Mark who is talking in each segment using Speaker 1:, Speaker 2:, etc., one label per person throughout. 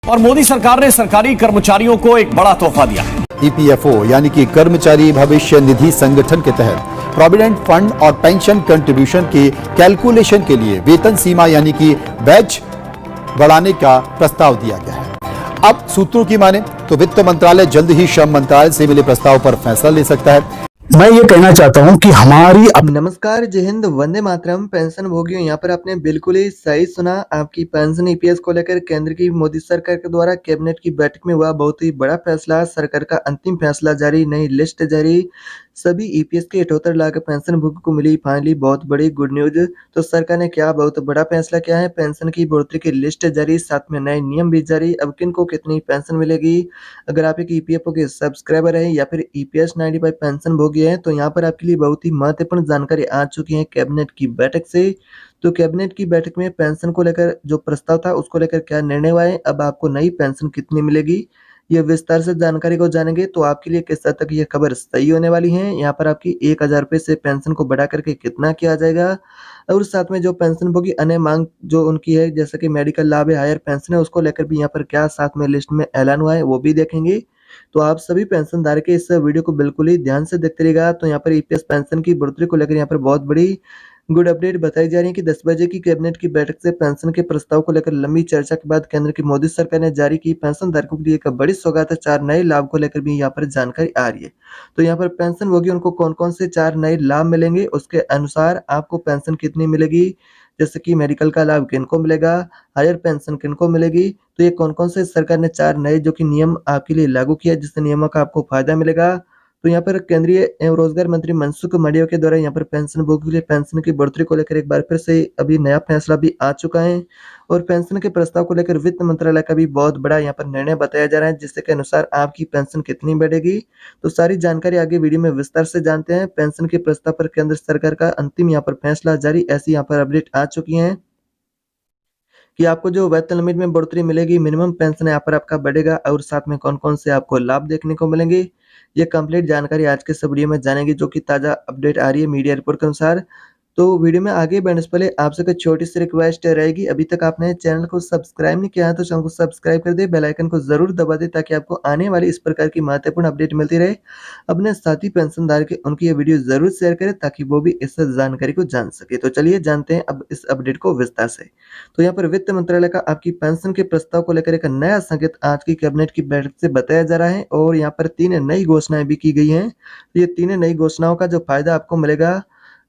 Speaker 1: और मोदी सरकार ने सरकारी कर्मचारियों को एक बड़ा तोहफा दिया।
Speaker 2: ईपीएफओ यानी कि कर्मचारी भविष्य निधि संगठन के तहत प्रोविडेंट फंड और पेंशन कंट्रीब्यूशन के कैलकुलेशन के लिए वेतन सीमा यानी कि बैच बढ़ाने का प्रस्ताव दिया गया है। अब सूत्रों की माने तो वित्त मंत्रालय जल्द ही श्रम मंत्रालय से मिले प्रस्ताव पर फैसला ले सकता है।
Speaker 3: मैं ये कहना चाहता हूं कि हमारी
Speaker 4: नमस्कार, जय हिंद, वंदे मातरम। पेंशन भोगियों, यहाँ पर आपने बिल्कुल ही सही सुना। आपकी पेंशन ईपीएस को लेकर केंद्र की मोदी सरकार के द्वारा कैबिनेट की बैठक में हुआ बहुत ही बड़ा फैसला। सरकार का अंतिम फैसला जारी, नई लिस्ट जारी। सभी ईपीएस के 78 लाख पेंशन भोगियों को मिली फाइनली बहुत बड़ी गुड न्यूज। तो सरकार ने क्या बहुत बड़ा फैसला किया है। पेंशन की बढ़ोतरी की लिस्ट जारी, साथ में नए नियम भी जारी। अब किन को कितनी पेंशन मिलेगी। अगर आप एक ईपीएफओ के सब्सक्राइबर है या फिर ईपीएस 95 पेंशन भोगी है तो यहाँ पर आपके लिए बहुत ही महत्वपूर्ण जानकारी आ चुकी है कैबिनेट की बैठक से। तो कैबिनेट की बैठक में पेंशन को लेकर जो प्रस्ताव था उसको लेकर क्या निर्णय हुआ है, अब आपको नई पेंशन कितनी मिलेगी, ये विस्तार से जानकारी को जानेंगे। तो आपके लिए किस हद तक ये खबर सही होने वाली है। यहाँ पर आपकी 1000 रुपये से पेंशन को बढ़ा करके कितना किया जाएगा, और साथ में जो पेंशन भोगी अन्य मांग जो उनकी है जैसे कि मेडिकल लाभ है, हायर पेंशन है, उसको लेकर भी यहाँ पर क्या साथ में लिस्ट में ऐलान हुआ है वो भी देखेंगे। तो आप सभी पेंशनधारक के इस वीडियो को बिल्कुल ही ध्यान से देखते रहिएगा। तो यहाँ पर ईपीएस पेंशन की बढ़ोतरी को लेकर यहाँ पर बहुत बड़ी गुड अपडेट बताई जा रही है कि 10 बजे की कैबिनेट की बैठक से पेंशन के प्रस्ताव को लेकर लंबी चर्चा के बाद केंद्र की मोदी सरकार ने जारी की पेंशन धारकों के लिए एक बड़ी सौगात है। 4 नए लाभ को लेकर भी यहाँ पर जानकारी आ रही है। तो यहाँ पर पेंशन भोगी उनको कौन कौन से 4 नए लाभ मिलेंगे, उसके अनुसार आपको पेंशन कितनी मिलेगी, जैसे कि मेडिकल का लाभ किनको मिलेगा, हायर पेंशन किनको मिलेगी। तो ये कौन कौन से सरकार ने 4 नए जो कि नियम आपके लिए लागू किया जिससे नियमों का आपको फायदा मिलेगा। तो यहाँ पर केंद्रीय एवं रोजगार मंत्री मनसुख मंडाविया के द्वारा यहाँ पर पेंशन भोगियों के लिए पेंशन की बढ़ोतरी को लेकर एक बार फिर से अभी नया फैसला भी आ चुका है, और पेंशन के प्रस्ताव को लेकर वित्त मंत्रालय का भी बहुत बड़ा यहाँ पर निर्णय बताया जा रहा है जिसके अनुसार आपकी पेंशन कितनी बढ़ेगी। तो सारी जानकारी आगे वीडियो में विस्तार से जानते हैं। पेंशन के प्रस्ताव पर केंद्र सरकार का अंतिम यहाँ पर फैसला जारी, ऐसी यहाँ पर अपडेट आ चुकी है कि आपको जो वेतन लिमिट में बढ़ोतरी मिलेगी, मिनिमम पेंशन यहाँ पर आपका बढ़ेगा, और साथ में कौन कौन से आपको लाभ देखने को मिलेंगे, ये कंप्लीट जानकारी आज के इस वीडियो में जानेंगे जो कि ताज़ा अपडेट आ रही है मीडिया रिपोर्ट के अनुसार। तो वीडियो में आगे बढ़ने से पहले आपसे कुछ छोटी सी रिक्वेस्ट रहेगी, अभी तक आपने चैनल को सब्सक्राइब नहीं किया है तो चैनल को सब्सक्राइब कर दे, बेल आइकन को जरूर दबा दे ताकि आपको आने वाली इस प्रकार की महत्वपूर्ण अपडेट मिलती रहे। अपने साथी पेंशनधारक के उनकी ये वीडियो जरूर शेयर करें ताकि वो भी इस जानकारी को जान सके। तो चलिए जानते हैं अब इस अपडेट को विस्तार से। तो यहाँ पर वित्त मंत्रालय का आपकी पेंशन के प्रस्ताव को लेकर एक नया संकेत आज की कैबिनेट की बैठक से बताया जा रहा है, और यहाँ पर 3 नई घोषणाएं भी की गई हैं। ये 3 नई घोषणाओं का जो फायदा आपको मिलेगा,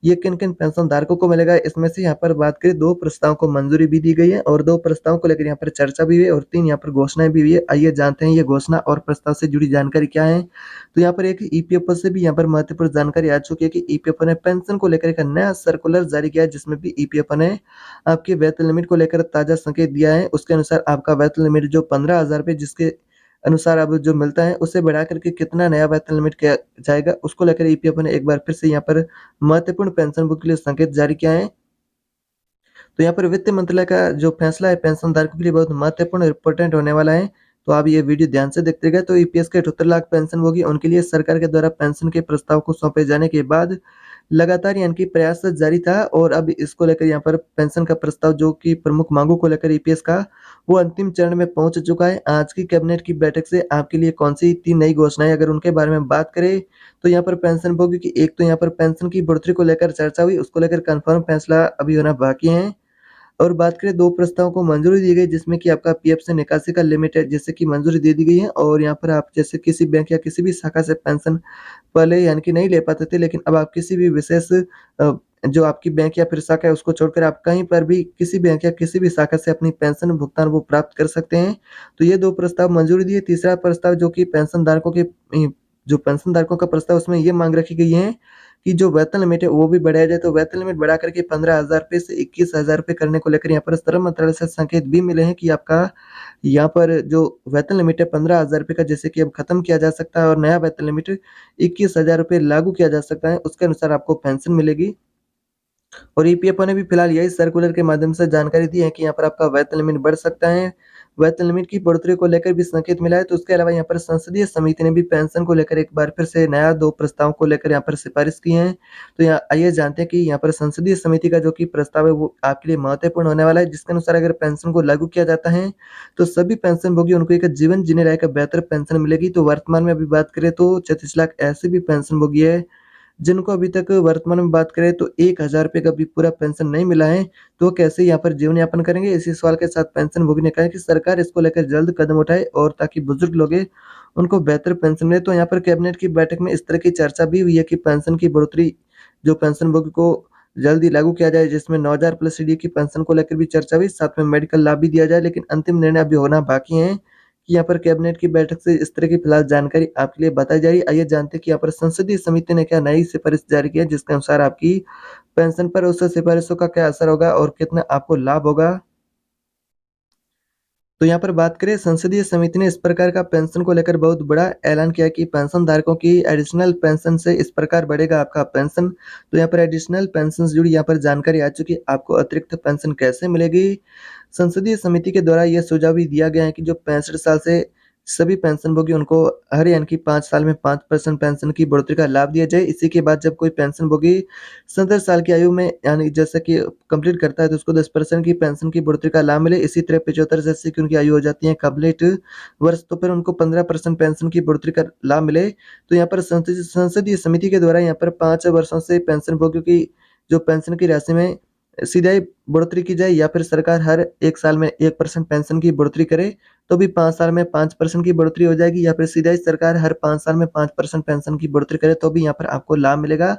Speaker 4: ये किन किन पेंशन धारकों को मिलेगा, इसमें से यहाँ पर बात करें 2 प्रस्ताव को मंजूरी भी दी गई है, और 2 प्रस्ताव को लेकर यहाँ पर चर्चा भी हुई है, और 3 यहाँ पर घोषणाएं भी हुई है। आइए जानते हैं ये घोषणा और प्रस्ताव से जुड़ी जानकारी क्या है। तो यहाँ पर एक ईपीएफओ से भी यहाँ पर महत्वपूर्ण जानकारी आ चुकी है कि ईपीएफओ ने पेंशन को लेकर एक नया सर्कुलर जारी किया है जिसमें भी ईपीएफओ ने आपके वेतन लिमिट को लेकर ताजा संकेत दिया है। उसके अनुसार आपका वेतन लिमिट जो 15,000 रुपये जिसके अनुसार अब जो मिलता है उसे बढ़ा करके कितना नया वेतन लिमिट किया जाएगा, उसको लेकर ईपीएफओ ने एक बार फिर से यहाँ पर महत्वपूर्ण पेंशन बुक के लिए संकेत जारी किया है। तो यहाँ पर वित्त मंत्रालय का जो फैसला है पेंशन धारकों के लिए बहुत महत्वपूर्ण और इम्पोर्टेंट होने वाला है। तो आप ये वीडियो ध्यान से देखते रहिएगा। तो ईपीएस के 78 लाख पेंशन होगी उनके लिए सरकार के द्वारा पेंशन के प्रस्ताव को सौंपे जाने के बाद लगातार यानी कि प्रयास जारी था, और अब इसको लेकर यहाँ पर पेंशन का प्रस्ताव जो कि प्रमुख मांगों को लेकर ईपीएस का वो अंतिम चरण में पहुंच चुका है। आज की कैबिनेट की बैठक से आपके लिए कौन सी 3 नई घोषणाएं अगर उनके बारे में बात करें तो यहाँ पर पेंशन भोगी की एक तो यहाँ पर पेंशन की बढ़ोतरी को लेकर चर्चा हुई, उसको लेकर कंफर्म फैसला अभी होना बाकी है। और बात करें 2 प्रस्तावों को मंजूरी दी गई जिसमें कि आपका पीएफ से निकासी का लिमिट है जिससे कि मंजूरी दे दी गई है, और यहाँ पर आप जैसे किसी बैंक या किसी भी शाखा से पेंशन पहले यानी कि नहीं ले पाते थे, लेकिन अब आप किसी भी विशेष जो आपकी बैंक या फिर शाखा है उसको छोड़कर आप कहीं पर भी किसी बैंक या किसी भी शाखा से अपनी पेंशन भुगतान वो प्राप्त कर सकते हैं। तो ये 2 प्रस्ताव मंजूरी दिए। तीसरा प्रस्ताव जो कि पेंशन धारकों के जो पेंशन धारकों का प्रस्ताव उसमें ये मांग रखी गई है कि जो वेतन लिमिट है वो भी बढ़ाया जाए। तो वेतन लिमिट बढ़ा करके 15,000 रुपये से 21,000 रुपये करने को लेकर यहाँ पर श्रम मंत्रालय से संकेत भी मिले हैं कि आपका यहाँ पर जो वेतन लिमिट है 15,000 रुपये का जैसे कि अब खत्म किया जा सकता है, और नया वेतन लिमिट 21,000 रुपये लागू किया जा सकता है, उसके अनुसार आपको पेंशन मिलेगी। और ईपीएफओ ने भी फिलहाल यही सर्कुलर के माध्यम से जानकारी दी है कि यहाँ पर आपका वेतन लिमिट बढ़ सकता है वेतन लिमिट की बढ़ोतरी को लेकर भी संकेत मिला है। तो उसके अलावा यहाँ पर संसदीय समिति ने भी पेंशन को लेकर एक बार फिर से नया 2 प्रस्ताव को लेकर यहाँ पर सिफारिश की है। तो यहाँ आइए जानते हैं कि यहाँ पर संसदीय समिति का जो कि प्रस्ताव है वो आपके लिए महत्वपूर्ण होने वाला है, जिसके अनुसार अगर पेंशन को लागू किया जाता है तो सभी पेंशनभोगी उनको एक जीवन जीने लायक बेहतर पेंशन मिलेगी। तो वर्तमान में अभी बात करें तो 36 लाख ऐसे भी पेंशनभोगी है जिनको अभी तक वर्तमान में बात करें तो 1000 रुपये का भी पूरा पेंशन नहीं मिला है, तो वो कैसे यहाँ पर जीवन यापन करेंगे? इसी सवाल के साथ पेंशनभोगी ने कहा है कि सरकार इसको लेकर जल्द कदम उठाए और ताकि बुजुर्ग लोग हैं उनको बेहतर पेंशन मिले। तो यहाँ पर कैबिनेट की बैठक में इस तरह की चर्चा भी हुई है कि पेंशन की बढ़ोतरी जो पेंशनभोगी को जल्द ही लागू किया जाए, जिसमें 9000 प्लस सीडी की पेंशन को लेकर भी चर्चा हुई, साथ में मेडिकल लाभ भी दिया जाए, लेकिन अंतिम निर्णय अभी होना बाकी है कि यहाँ पर कैबिनेट की बैठक से इस तरह की फिलहाल जानकारी आपके लिए बताई जा रही है। आइए जानते हैं कि यहाँ पर संसदीय समिति ने क्या नई सिफारिश जारी की है, जिसके अनुसार आपकी पेंशन पर उस सिफारिशों का क्या असर होगा और कितना आपको लाभ होगा। तो यहाँ पर बात करें, संसदीय समिति ने इस प्रकार का पेंशन को लेकर बहुत बड़ा ऐलान किया कि पेंशन धारकों की एडिशनल पेंशन से इस प्रकार बढ़ेगा आपका पेंशन। तो यहाँ पर एडिशनल पेंशन से जुड़ी यहाँ पर जानकारी आ चुकी है, आपको अतिरिक्त पेंशन कैसे मिलेगी। संसदीय समिति के द्वारा यह सुझाव भी दिया गया है कि जो 65 साल से सभी पेंशनभोगी उनको हर यानी कि 5 साल में 5% पेंशन की बढ़ोतरी का लाभ दिया जाए। इसी के बाद जब कोई पेंशनभोगी 70 साल की आयु में यानी जैसे कि कंप्लीट करता है तो उसको 10% की पेंशन की बढ़ोतरी का लाभ मिले। इसी तरह 75 से 80 की उनकी आयु हो जाती है कंप्लीट वर्ष, तो फिर उनको 15% पेंशन की बढ़ोतरी का लाभ मिले। तो यहाँ पर संसदीय समिति के द्वारा यहाँ पर 5 वर्षों से पेंशनभोगियों की जो पेंशन की राशि में सीधा ही बढ़ोतरी की जाए, या फिर सरकार हर 1 साल में 1% पेंशन की बढ़ोतरी करे तो भी 5 साल में 5% की बढ़ोतरी हो जाएगी, या फिर सीधा ही सरकार हर 5 साल में 5% पेंशन की बढ़ोतरी करे तो भी यहाँ पर आपको लाभ मिलेगा।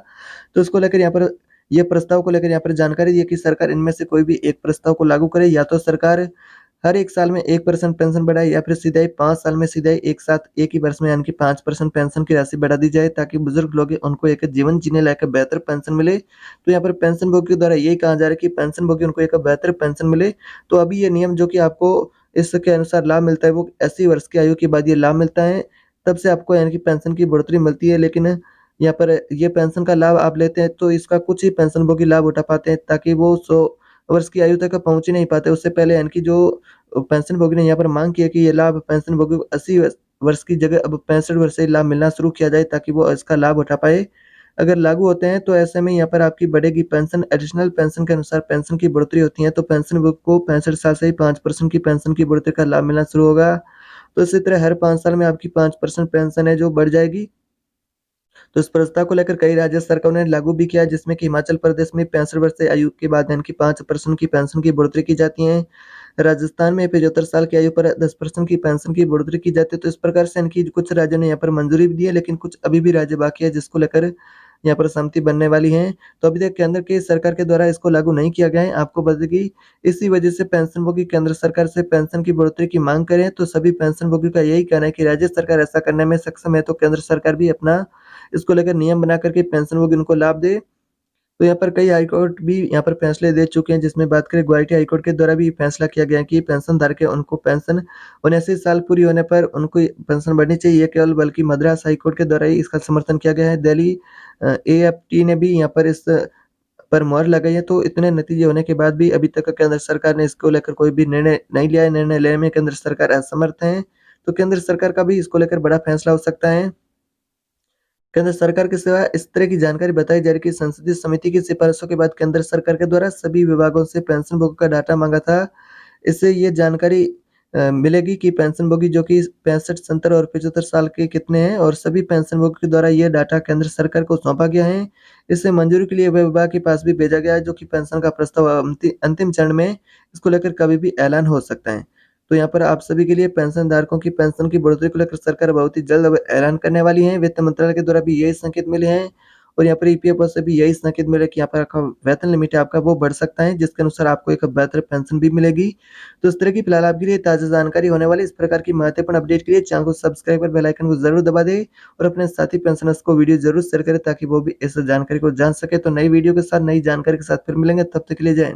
Speaker 4: तो इसको लेकर यहाँ पर ये प्रस्ताव को लेकर यहाँ पर जानकारी दी है कि सरकार इनमें से कोई भी एक प्रस्ताव को लागू करे, या तो सरकार हर 1 साल में 1% पेंशन बढ़ाए, या फिर सीधा ही 5 साल में सीधा ही एक साथ एक ही वर्ष में यानी कि 5% पेंशन की राशि बढ़ा दी जाए, ताकि बुजुर्ग लोग हैं उनको एक जीवन जीने लायक बेहतर पेंशन मिले। तो यहाँ पर पेंशनभोगी के द्वारा यही कहा जा रहा है कि पेंशनभोगी उनको एक बेहतर पेंशन मिले। तो अभी ये नियम जो कि आपको इसके अनुसार लाभ मिलता है वो 80 वर्ष की आयु के बाद ये लाभ मिलता है, तब से आपको यानी कि पेंशन की बढ़ोतरी मिलती है। लेकिन यहाँ पर ये पेंशन का लाभ आप लेते हैं तो इसका कुछ ही पेंशनभोगी लाभ उठा पाते हैं, ताकि वो 100 वर्ष की आयु तक पहुँच ही नहीं पाते। उससे पहले यानी कि जो पेंशनभोगी ने यहाँ पर मांग की है कि ये लाभ पेंशनभोगी को 80 वर्ष की जगह अब 65 वर्ष से लाभ मिलना शुरू किया जाए, ताकि वो इसका लाभ उठा पाए। अगर लागू होते हैं तो ऐसे में यहाँ पर आपकी बढ़ेगी पेंशन। एडिशनल पेंशन के अनुसार पेंशन की बढ़ोतरी होती है, तो पेंशनभोगी को 65 साल से ही 5% की पेंशन की बढ़ोतरी का लाभ मिलना शुरू होगा। तो इसी तरह हर 5 साल में आपकी 5% पेंशन है जो बढ़ जाएगी। तो इस प्रस्ताव को लेकर कई राज्य सरकारों ने लागू भी किया, जिसमें कि हिमाचल प्रदेश में 65 वर्ष से आयु के बाद यानी कि 5% की पेंशन की बढ़ोतरी की जाती है। राजस्थान में 75 साल की आयु पर 10% की पेंशन की बढ़ोतरी की जाती है। तो इस प्रकार से यानी कि कुछ राज्यों ने यहाँ पर मंजूरी भी दी है, लेकिन कुछ अभी भी राज्य बाकी है जिसको लेकर यहाँ पर सहमति बनने वाली है। तो अभी तक केंद्र की सरकार के द्वारा इसको लागू नहीं किया गया है। आपको बता दें कि इसी वजह से पेंशनभोगी केंद्र सरकार से पेंशन की बढ़ोतरी की मांग करें, तो सभी पेंशनभोगी का यही कहना है कि राज्य सरकार ऐसा करने में सक्षम है, तो केंद्र सरकार भी अपना इसको लेकर नियम बना करके पेंशनभोगी उनको लाभ दे। तो यहाँ पर कई हाईकोर्ट भी यहाँ पर फैसले दे चुके हैं, जिसमें बात करें गुवाहाटी हाईकोर्ट के द्वारा भी फैसला किया गया है कि पेंशन धारक है उनको पेंशन 79 साल पूरी होने पर उनको पेंशन बढ़नी चाहिए। ये केवल बल्कि मद्रास हाईकोर्ट के द्वारा ही इसका समर्थन किया गया है। दिल्ली AFT ने भी यहाँ पर इस पर मुहर लगाई है। तो इतने नतीजे होने के बाद भी अभी तक केंद्र सरकार ने इसको लेकर कोई भी निर्णय नहीं लिया है। निर्णय लेने में केंद्र सरकार असमर्थ है, तो केंद्र सरकार का भी इसको लेकर बड़ा फैसला हो सकता है। केंद्र सरकार के सिवा इस तरह की जानकारी बताई जा रही है कि संसदीय समिति की सिफारिशों के बाद केंद्र सरकार के द्वारा सभी विभागों से पेंशनभोगी का डाटा मांगा था। इससे ये जानकारी मिलेगी कि पेंशनभोगी जो कि 65, 70 और 75 साल के कितने हैं, और सभी पेंशनभोगी के द्वारा ये डाटा केंद्र सरकार को सौंपा गया है। इसे मंजूरी के लिए विभाग के पास भी भेजा गया है, जो कि पेंशन का प्रस्ताव अंतिम चरण में इसको लेकर कभी भी ऐलान हो सकता है। तो यहाँ पर आप सभी के लिए पेंशन धारकों की पेंशन की बढ़ोतरी को लेकर सरकार बहुत ही जल्द अब ऐलान करने वाली है। वित्त मंत्रालय के द्वारा भी यही संकेत मिले हैं, और यहाँ पर EPFO से भी यही संकेत मिले कि यहाँ पर आपका वेतन लिमिट है आपका वो बढ़ सकता है, जिसके अनुसार आपको एक बेहतर पेंशन भी मिलेगी। तो इस तरह की फिलहाल आपके लिए ताज़ा जानकारी होने वाली इस प्रकार की महत्वपूर्ण अपडेट के लिए चैनल को सब्सक्राइब कर बेल आइकन को जरूर दबा दें, और अपने साथी पेंशनर्स को वीडियो जरूर शेयर करें ताकि वो भी इस जानकारी को जान सके। तो नई वीडियो के साथ नई जानकारी के साथ फिर मिलेंगे, तब तक के लिए जय हिंद।